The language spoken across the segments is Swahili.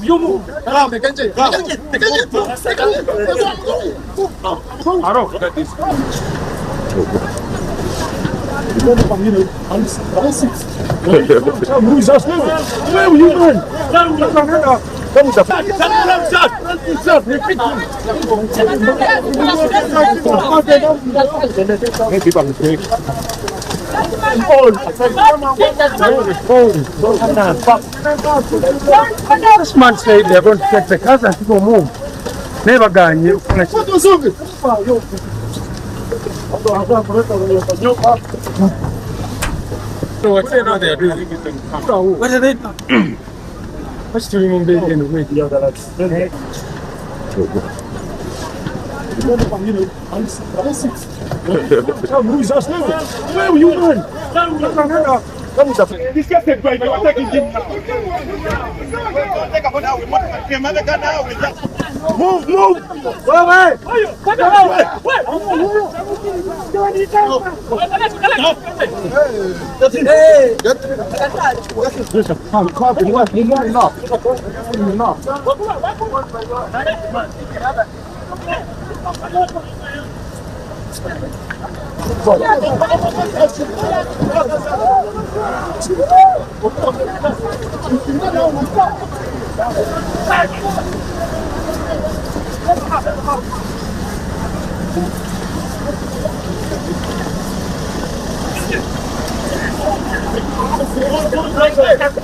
You move. I don't forget this. Where are you going? This man said they're going to take the cars and people move. Never gone. So what's they are doing? What are they doing? What's doing in the way? Where are you going? Move! Go away!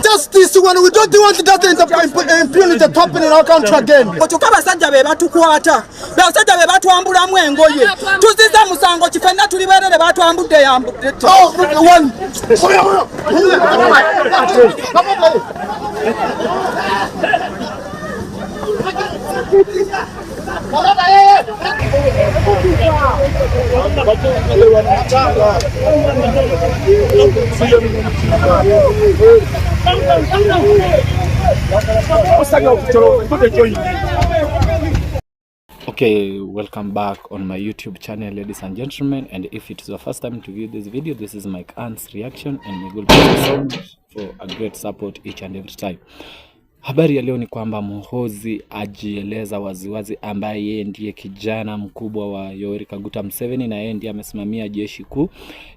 Just this one, we don't want that impunity to happen in our country again. But you come and send away to quarter. They are sent away to Ambula Mwengo. To see them Musango, if I not to live at about Ambude. Oh, one. Okay, welcome back on my YouTube channel, ladies and gentlemen, and if it is your first time to view this video, this is MIKEANN'S reaction, and may God bless you so much for a great support each and every time. Habari ya leo ni kwamba Muhoozi ajieleza waziwazi ambaye yeye ndiye kijana mkubwa wa Yoweri Kaguta Museveni na yeye ndiye amesimamia jeshi kuu.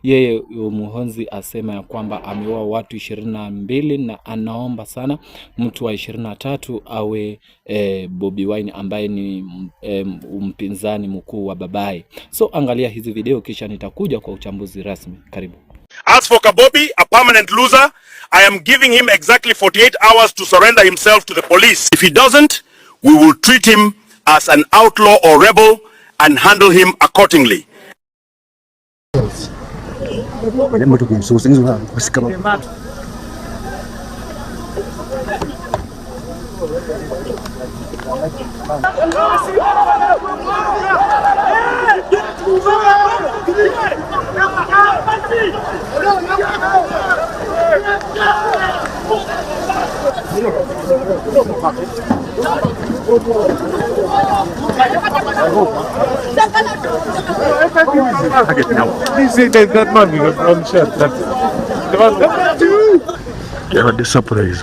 Yeye Muhoozi asema ya kwamba ameua watu 22 na anaomba sana mtu wa 23 awe Bobi Wine ambaye ni mpinzani mkuu wa babaye. So angalia hizi video kisha nitakuja kwa uchambuzi rasmi. Karibu. As for Bobi, a permanent loser, I am giving him exactly 48 hours to surrender himself to the police. If he doesn't, we will treat him as an outlaw or rebel and handle him accordingly. That man with a brown shirt. Yeah, the surprise.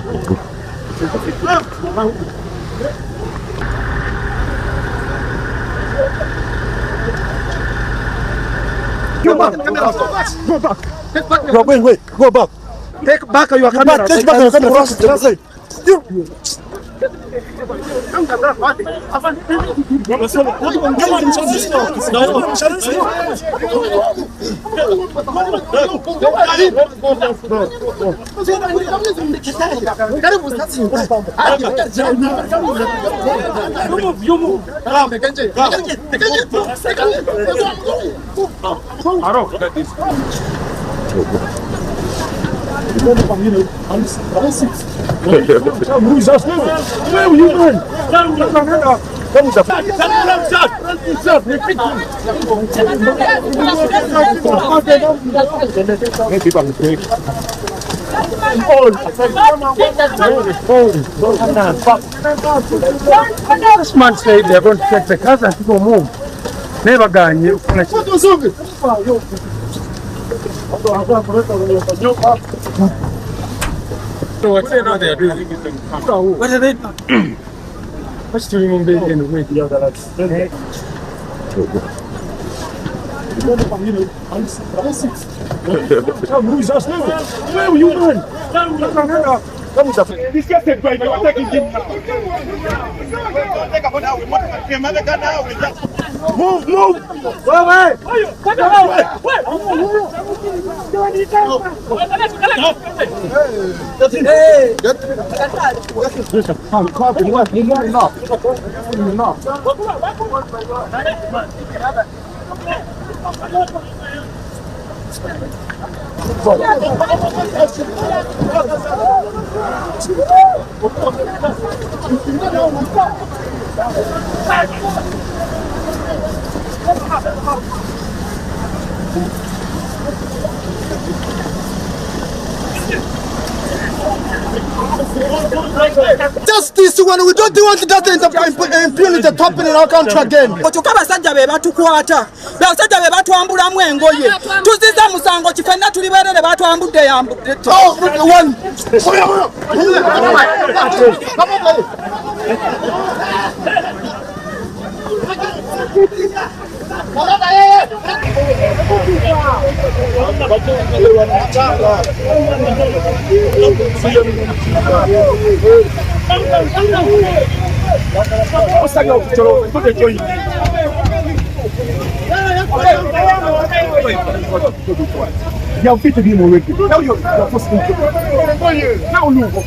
Go back. Wait. Go back. Take back your camera. Take back your camera. Translate. You move. I don't forget this. Where are you going? This man said they're going to take the cars and people move. Never gone. So what's it now they are doing? What are they? What's doing in the way? Where were you going? Move, move! Justice, when we don't want that impunity to happen in our country again. Okyokka abasajja be batukwata abasajja be batwambulamu engoye tuziza musango kifenna tuli beerere batwambudde yambudde You're fit to be more wicked. Now you're supposed to now look.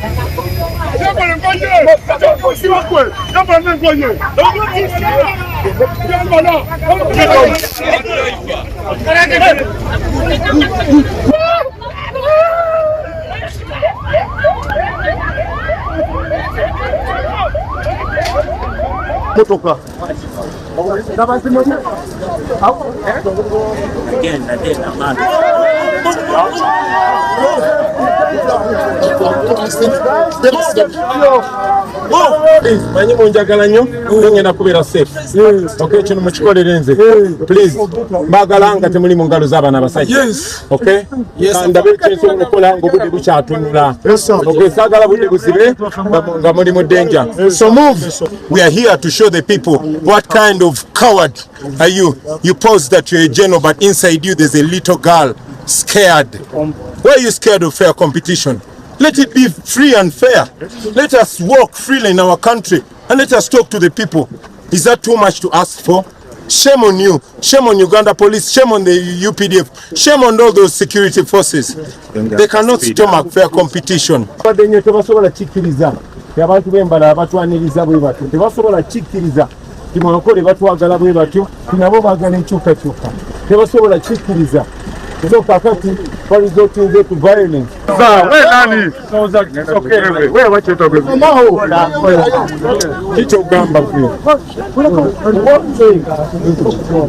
Manyi munjagala nnyo ngenda kubeera safe. Okay, kino mukikolere nze. Please, mbagala nga temuli mu ngalo z'abaana abasajja. Okay? Ndabe ekintu okukola ng'obudde bukyatunula. Okay, saagala budde buzibe nga muli mu danger. So move. We are here to show the people what kind of coward are you. You pose that you're a general, but inside you there's a little girl scared. Why are you scared of fair competition? Let it be free and fair. Let us walk freely in our country and let us talk to the people. Is that too much to ask for? Shame on you. Shame on Uganda police. Shame on the UPDF. Shame on all those security forces. They cannot stomach fair competition. Abantu bembala abatwaniriza bwe batyo tebasobola kikkiriza timwakole batwagala bwe batyo nabo bagala enkyukakyuka tebasobola kikkiriza so kakati resorting to violence.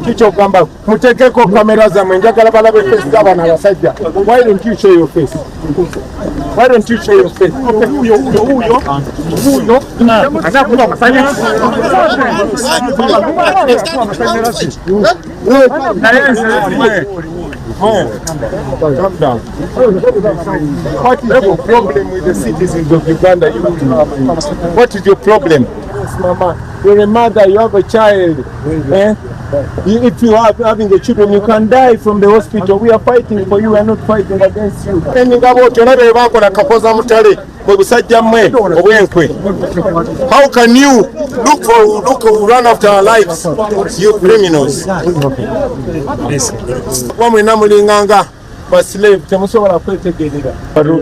Kichogamba mutekeko kamera zammwe njagala balabe face z'abaana abasajja. Why don't you show your face? Why don't you show your face? Huyo anakuwa amafanya calm down. What is your problem with the citizens of Uganda? What is your problem? Yes, Mama. You're a mother, you have a child. If you are having a children, you can die from the hospital. We are fighting for you, we are not fighting against you. How can you run after our lives, you criminals?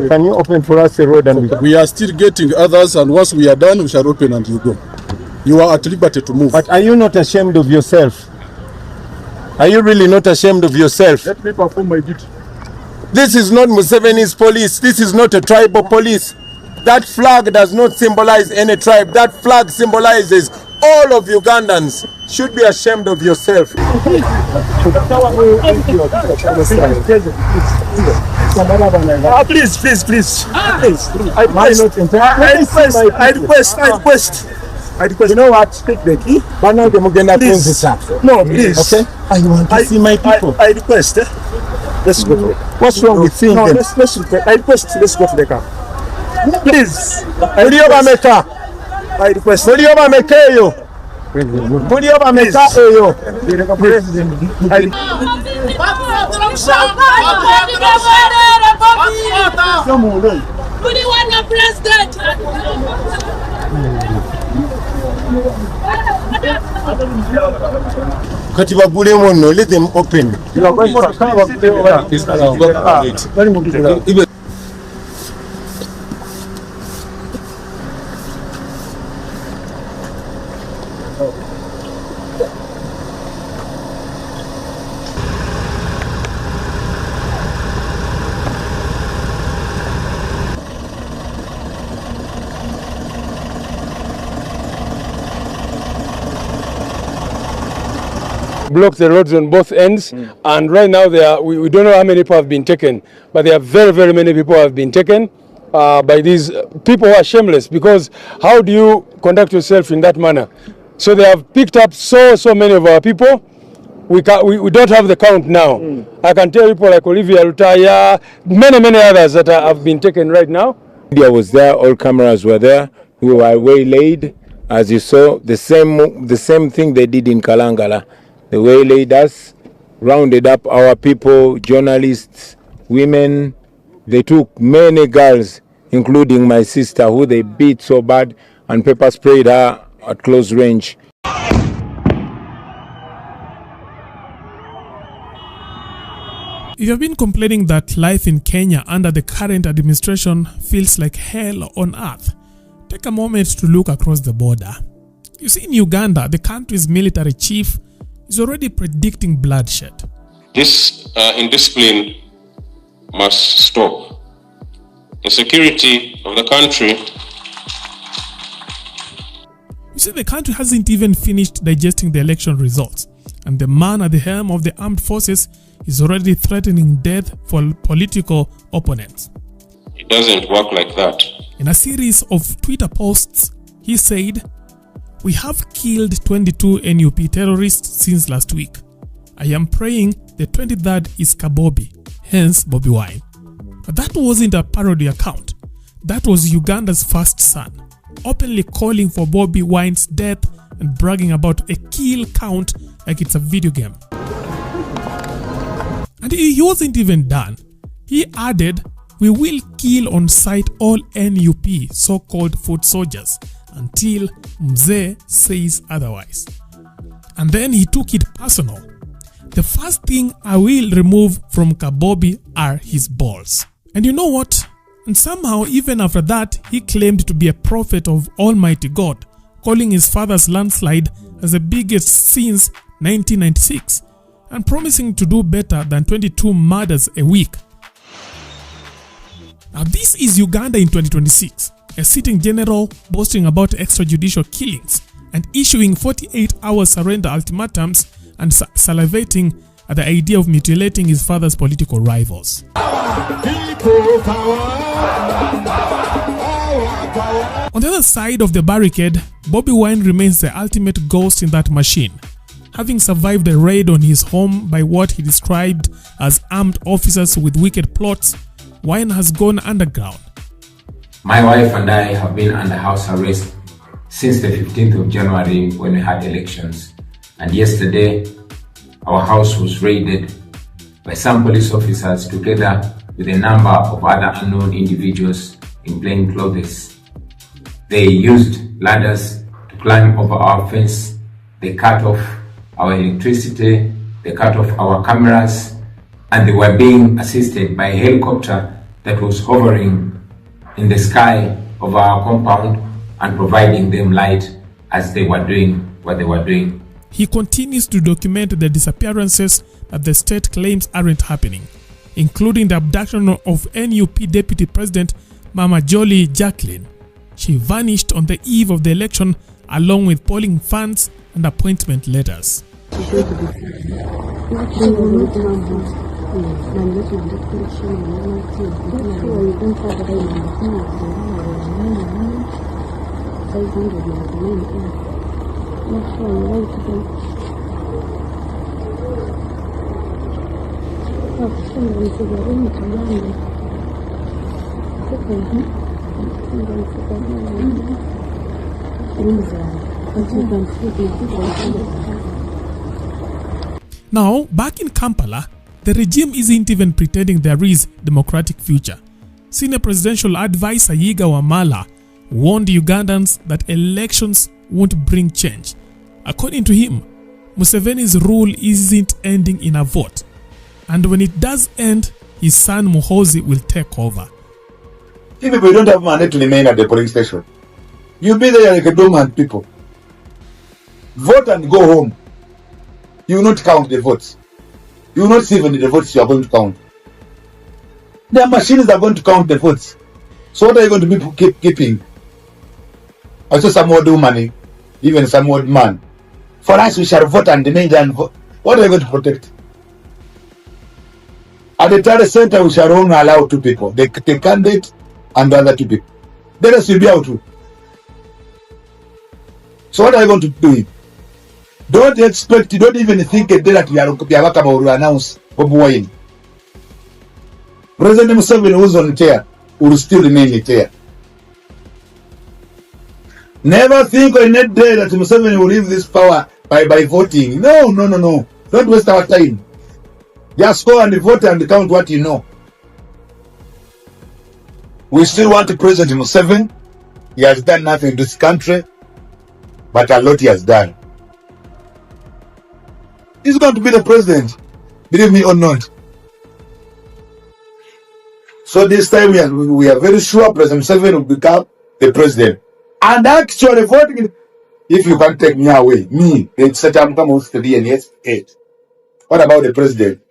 Can you open for us a road and we are still getting others, and once we are done, we shall open and you go. You are at liberty to move. But are you not ashamed of yourself? Are you really not ashamed of yourself? Let me perform my duty. This is not Museveni's police. This is not a tribal police. That flag does not symbolize any tribe. That flag symbolizes all of Ugandans. Should be ashamed of yourself. Please. I request. You know what? Take the key. Please. No, please. Okay. I want to see my people. I request. Let's go. What's wrong with seeing them? I request. Let's go to the car. Please. Mulio bameka. I request. Mulio bameka eyo. Mulio bameka eyo. Kati bagule muno, let them open. You are going to come. Block the roads on both ends, and right now we don't know how many people have been taken, but there are very many people have been taken by these people who are shameless, because how do you conduct yourself in that manner? So they have picked up so many of our people. We don't have the count now. I can tell people like Olivia Lutaya, many others that have been taken right now. Media was there, all cameras were there. We were waylaid, as you saw, the same thing they did in Kalangala. They waylaid us, rounded up our people, journalists, women. They took many girls, including my sister, who they beat so bad and pepper sprayed her at close range. If you've been complaining that life in Kenya under the current administration feels like hell on earth, take a moment to look across the border. You see, in Uganda, the country's military chief is already predicting bloodshed. This indiscipline must stop. The security of the country. You see, the country hasn't even finished digesting the election results, and the man at the helm of the armed forces is already threatening death for political opponents. It doesn't work like that. In a series of Twitter posts, he said, "We have killed 22 NUP terrorists since last week. I am praying the 23rd is Bobi, hence Bobi Wine." But that wasn't a parody account. That was Uganda's first son, openly calling for Bobi Wine's death and bragging about a kill count like it's a video game. And he wasn't even done. He added, "We will kill on sight all NUP so-called foot soldiers until Mzee says otherwise." And then he took it personal. "The first thing I will remove from Bobi are his balls." And you know what? And somehow even after that, he claimed to be a prophet of Almighty God, calling his father's landslide as the biggest since 1996 and promising to do better than 22 murders a week. Now this is Uganda in 2026, a sitting general boasting about extrajudicial killings and issuing 48-hour surrender ultimatums and salivating at the idea of mutilating his father's political rivals. On the other side of the barricade, Bobi Wine remains the ultimate ghost in that machine. Having survived a raid on his home by what he described as armed officers with wicked plots, Wine has gone underground. My wife and I have been under house arrest since the 15th of January when we had elections. And yesterday, our house was raided by some police officers together with a number of other unknown individuals in plain clothes. They used ladders to climb over our fence. They cut off our electricity, they cut off our cameras, and they were being assisted by a helicopter that was hovering in the sky of our compound and providing them light as they were doing what they were doing. He continues to document the disappearances that the state claims aren't happening, including the abduction of NUP Deputy President Mama Jolie Jacqueline. She vanished on the eve of the election along with polling funds and appointment letters. Now, back in Kampala, the regime isn't even pretending there is democratic future. Senior presidential advisor Yiga Wamala warned Ugandans that elections won't bring change. According to him, Museveni's rule isn't ending in a vote, and when it does end, his son Muhoozi will take over. If people don't have money to remain at the polling station, you'll be there like a dormant people. Vote and go home. You will not count the votes. You will not see even the votes you are going to count. Their machines are going to count the votes. So what are you going to be keeping? I saw some old woman, even some old man. For us, we shall vote and remain there and vote. What are you going to protect? At the Tare Center, we shall only allow 2 people. The candidate and the other 2 people. The rest will be out too. So what are you going to do? Don't expect, don't even think a day that we will announce Bobi Wine. President Museveni, who's on the chair, will still remain in the chair. Never think on that day that Museveni will leave this power by voting. No. Don't waste our time. Just go and vote and count what you know. We still want President Museveni. He has done nothing in this country, but a lot he has done. He's going to be the president, believe me or not. So this time we are very sure President Museveni will become the president. And actually voting, if you can take me away, me, the Satam Kamos 3 and 8. What about the president?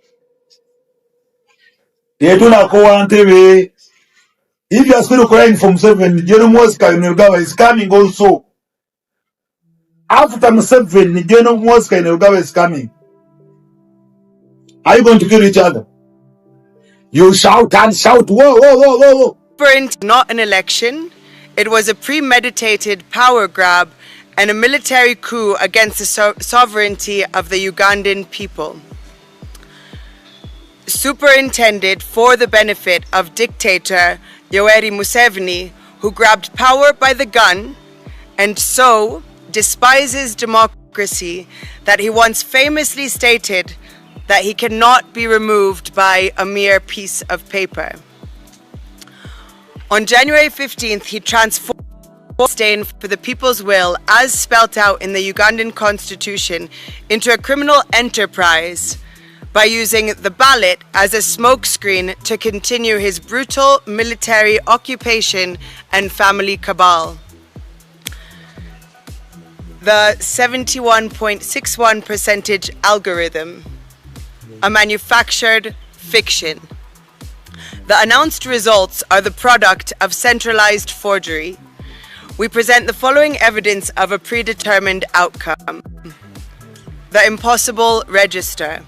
If you are still crying for Museveni, General Mosca is coming also. After Museveni, General Mosca is coming. Are you going to kill each other? You shout and shout, whoa. Not an election. It was a premeditated power grab and a military coup against the sovereignty of the Ugandan people. Superintended for the benefit of dictator Yoweri Museveni, who grabbed power by the gun and so despises democracy that he once famously stated that he cannot be removed by a mere piece of paper. On January 15th, he transformed stand for the people's will, as spelt out in the Ugandan constitution, into a criminal enterprise by using the ballot as a smokescreen to continue his brutal military occupation and family cabal. The 71.61% algorithm, a manufactured fiction. The announced results are the product of centralized forgery. We present the following evidence of a predetermined outcome. The impossible register.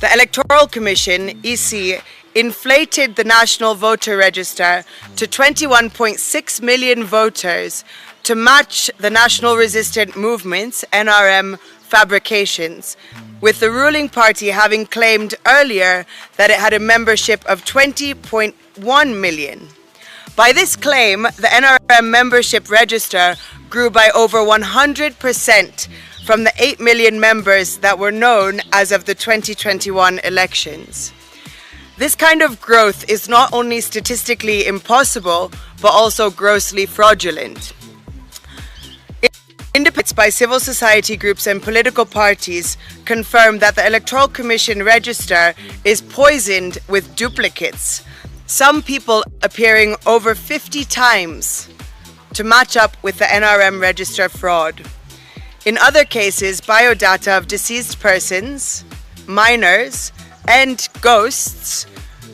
The Electoral Commission, EC, inflated the National Voter Register to 21.6 million voters to match the National Resistant Movement's, NRM, fabrications, with the ruling party having claimed earlier that it had a membership of 20.1 million. By this claim, the NRM membership register grew by over 100% from the 8 million members that were known as of the 2021 elections. This kind of growth is not only statistically impossible, but also grossly fraudulent. Independents by civil society groups and political parties confirm that the Electoral Commission register is poisoned with duplicates, some people appearing over 50 times to match up with the NRM register fraud. In other cases, biodata of deceased persons, minors, and ghosts,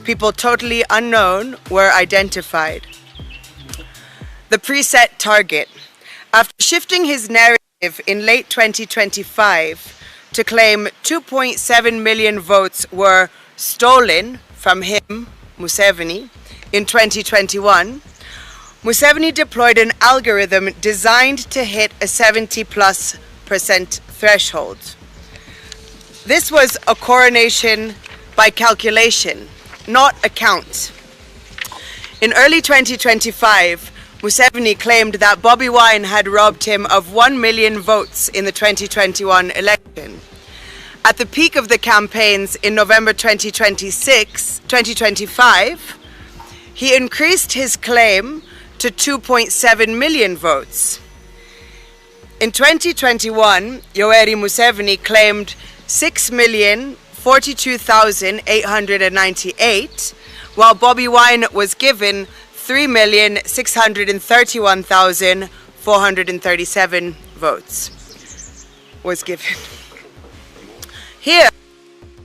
people totally unknown, were identified. The preset target. After shifting his narrative in late 2025 to claim 2.7 million votes were stolen from him, Museveni, in 2021, Museveni deployed an algorithm designed to hit a 70+% threshold. This was a coronation by calculation, not a count. In early 2025, Museveni claimed that Bobi Wine had robbed him of 1 million votes in the 2021 election. At the peak of the campaigns in November 2025, he increased his claim to 2.7 million votes. In 2021, Yoweri Museveni claimed 6,042,898, while Bobi Wine was given 3,631,437 votes was given. Here,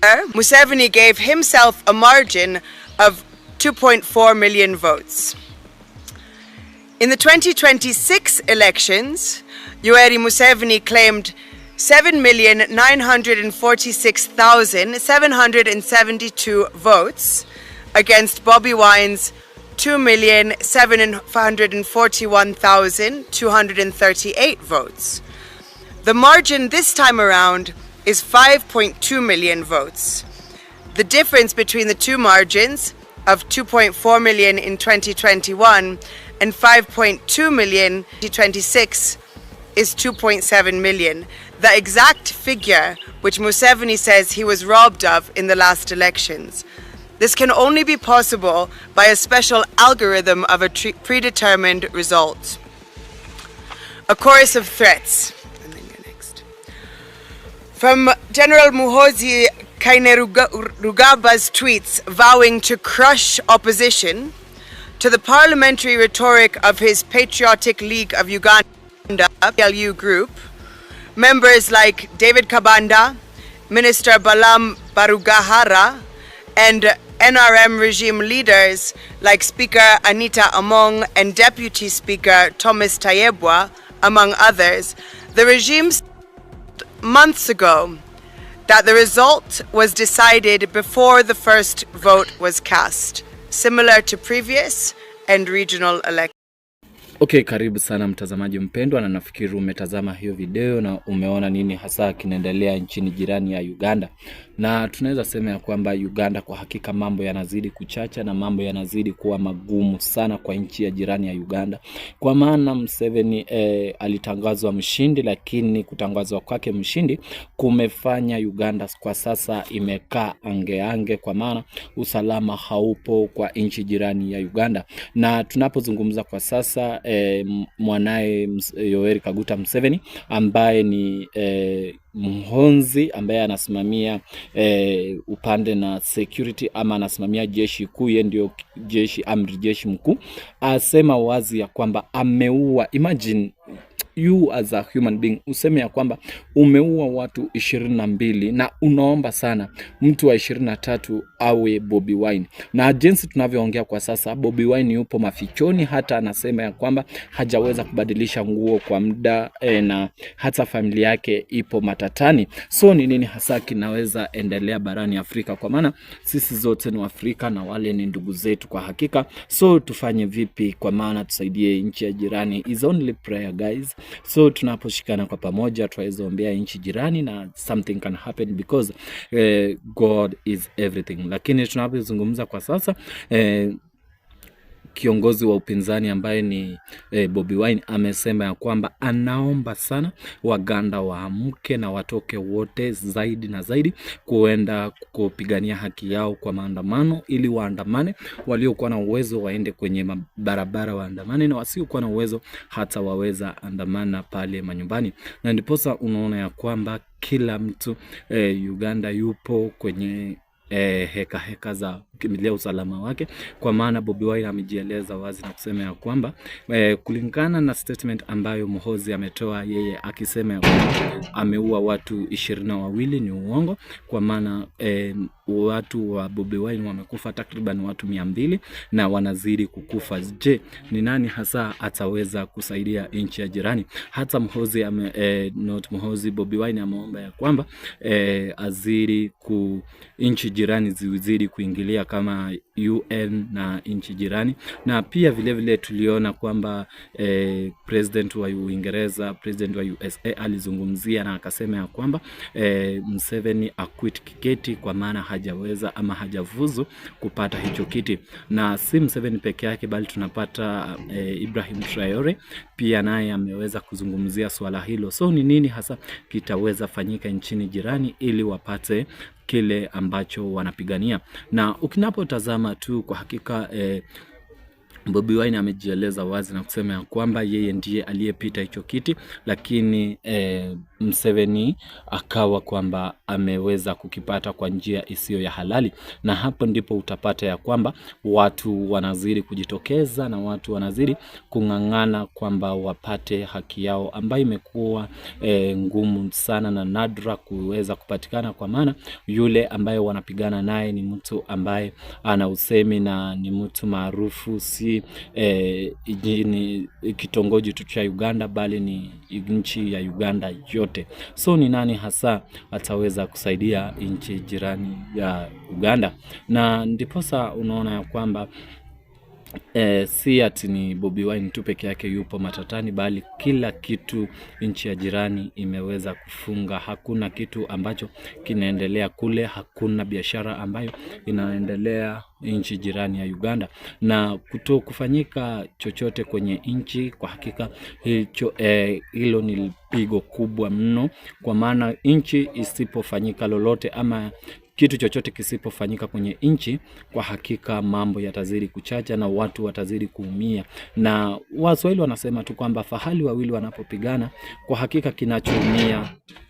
Museveni gave himself a margin of 2.4 million votes. In the 2026 elections, Yoweri Museveni claimed 7,946,772 votes against Bobi Wine's 2,741,238 votes. The margin this time around is 5.2 million votes. The difference between the two margins of 2.4 million in 2021 and 5.2 million in 2026 is 2.7 million, the exact figure which Museveni says he was robbed of in the last elections. This can only be possible by a special algorithm of a predetermined result. A chorus of threats. From General Muhoozi Kainerugaba's tweets vowing to crush opposition, to the parliamentary rhetoric of his Patriotic League of Uganda PLU group, members like David Kabanda, Minister Balam Barugahara, and NRM regime leaders like Speaker Anita Among and Deputy Speaker Thomas Tayebwa, among others, the regime said months ago that the result was decided before the first vote was cast, similar to previous and regional elections. Okay, karibu sana mtazamaji mpendwa, na nafikiri umetazama hiyo video na umeona nini hasa kinaendelea nchini jirani ya Uganda. Na tunaweza sema ya kwamba Uganda kwa hakika mambo yanazidi kuchacha na mambo yanazidi kuwa magumu sana kwa nchi ya jirani ya Uganda. Kwa maana Museveni alitangazwa mshindi, lakini kutangazwa kwake mshindi kumefanya Uganda kwa sasa imekaa ange kwa maana usalama haupo kwa nchi jirani ya Uganda. Na tunapozungumza kwa sasa mwanae Yoweri Kaguta Museveni ambaye ni mhonzi ambaye anasimamia upande na security ama anasimamia jeshi kuu, yeye ndio amri jeshi mkuu, asema wazi ya kwamba ameua. Imagine you as a human being useme ya kwamba umeua watu 22 na unaomba sana mtu wa 23 awe Bobi Wine. Na jinsi tunavyoongea kwa sasa, Bobi Wine yupo mafichoni, hata anasema ya kwamba hajaweza kubadilisha nguo kwa muda na hata familia yake ipo matatani. So ni nini hasa kinaweza endelea barani Afrika? Kwa maana sisi zote ni Afrika na wale ni ndugu zetu kwa hakika. So tufanye vipi? Kwa maana tusaidie nchi ya jirani. Is only prayer guys. So tunaposhikana kwa pamoja tuweze ombea nchi jirani na something can happen because God is everything. Lakini tunapozungumza kwa sasa kiongozi wa upinzani ambaye ni Bobi Wine amesema ya kwamba anaomba sana Waganda waamke na watoke wote zaidi na zaidi kuenda kupigania haki yao kwa maandamano, ili waandamane. Waliokuwa na uwezo waende kwenye barabara waandamane, na wasiokuwa na uwezo hata waweza andamana pale manyumbani. Na ndiposa unaona ya kwamba kila mtu Uganda yupo kwenye heka za kukimilia usalama wake, kwa maana Bobi Wine amejieleza wazi na kusema ya kwamba kulingana na statement ambayo Muhoozi ametoa, yeye akisema ya kwamba ameua watu 22 ni uongo, kwa maana watu wa Bobi Wine wamekufa takriban watu 200 na wanazidi kukufa. Je, ni nani hasa ataweza kusaidia nchi ya jirani? Hata Muhoozi Bobi Wine ameomba ya kwamba azidi nchi jirani zizidi kuingilia kama UN na nchi jirani. Na pia vile vile tuliona kwamba president wa Uingereza, president wa USA alizungumzia na akasema ya kwamba Museveni akwit kiketi, kwa maana hajaweza ama hajavuzu kupata hicho kiti. Na si Museveni peke yake, bali tunapata Ibrahim Traore pia naye ameweza kuzungumzia swala hilo. So ni nini hasa kitaweza fanyika nchini jirani ili wapate kile ambacho wanapigania? Na ukinapotazama tu kwa hakika Bobi Wine amejieleza wazi na kusema ya kwamba yeye ndiye aliyepita hicho kiti, lakini Museveni akawa kwamba ameweza kukipata kwa njia isiyo ya halali. Na hapo ndipo utapata ya kwamba watu wanazidi kujitokeza na watu wanazidi kung'ang'ana kwamba wapate haki yao, ambayo imekuwa ngumu sana na nadra kuweza kupatikana, kwa maana yule ambaye wanapigana naye ni mtu ambaye ana usemi na ni mtu maarufu, si ni kitongoji tu cha Uganda, bali ni nchi ya Uganda yote. So ni nani hasa ataweza kusaidia nchi jirani ya Uganda? Na ndiposa unaona ya kwamba si ati ni Bobi Wine tu peke yake yupo matatani, bali kila kitu nchi ya jirani imeweza kufunga. Hakuna kitu ambacho kinaendelea kule, hakuna biashara ambayo inaendelea nchi jirani ya Uganda, na kuto kufanyika chochote kwenye nchi. Kwa hakika hilo ni pigo kubwa mno, kwa maana nchi isipofanyika lolote ama kitu chochote kisipofanyika kwenye nchi, kwa hakika mambo yatazidi kuchacha na watu watazidi kuumia. Na Waswahili wanasema tu kwamba fahali wawili wanapopigana, kwa hakika kinachoumia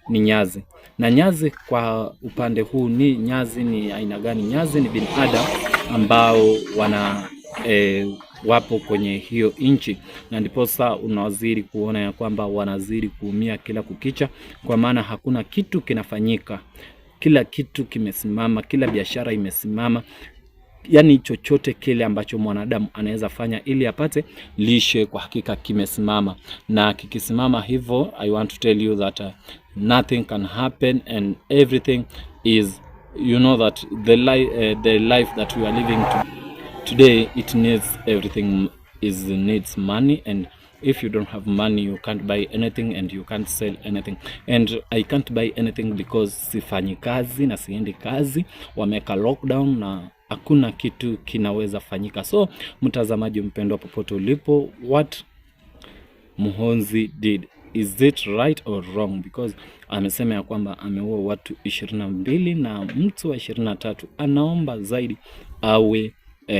ni nyazi. Na nyazi kwa upande huu ni nyazi ni aina gani? Nyazi ni binadamu ambao wapo kwenye hiyo nchi, na ndiposa unawaziri kuona ya kwamba wanazidi kuumia kila kukicha, kwa maana hakuna kitu kinafanyika. Kila kitu kimesimama, kila biashara imesimama. Yani chochote kile ambacho mwanadamu anaweza fanya ili apate lishe, kwa hakika kimesimama. Na kikisimama hivyo, I want to tell you that nothing can happen and everything is, you know, that the life that we are living today, it needs everything needs money, and if you don't have money, you can't buy anything and you can't sell anything. And I can't buy anything because sifanyi kazi na siendi kazi, wameka lockdown na hakuna kitu kinaweza fanyika. So mtazamaji mpendwa popote ulipo, what Muhonzi did, is it right or wrong? Because amesema ya kwamba ameua watu 22 na mtu wa 23 anaomba zaidi awe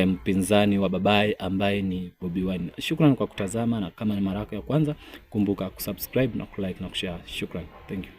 mpinzani wa babaye ambaye ni Bobi Wine. Shukrani kwa kutazama, na kama ni mara yako ya kwanza, kumbuka kusubscribe na kulike na kushare. Shukrani. Thank you.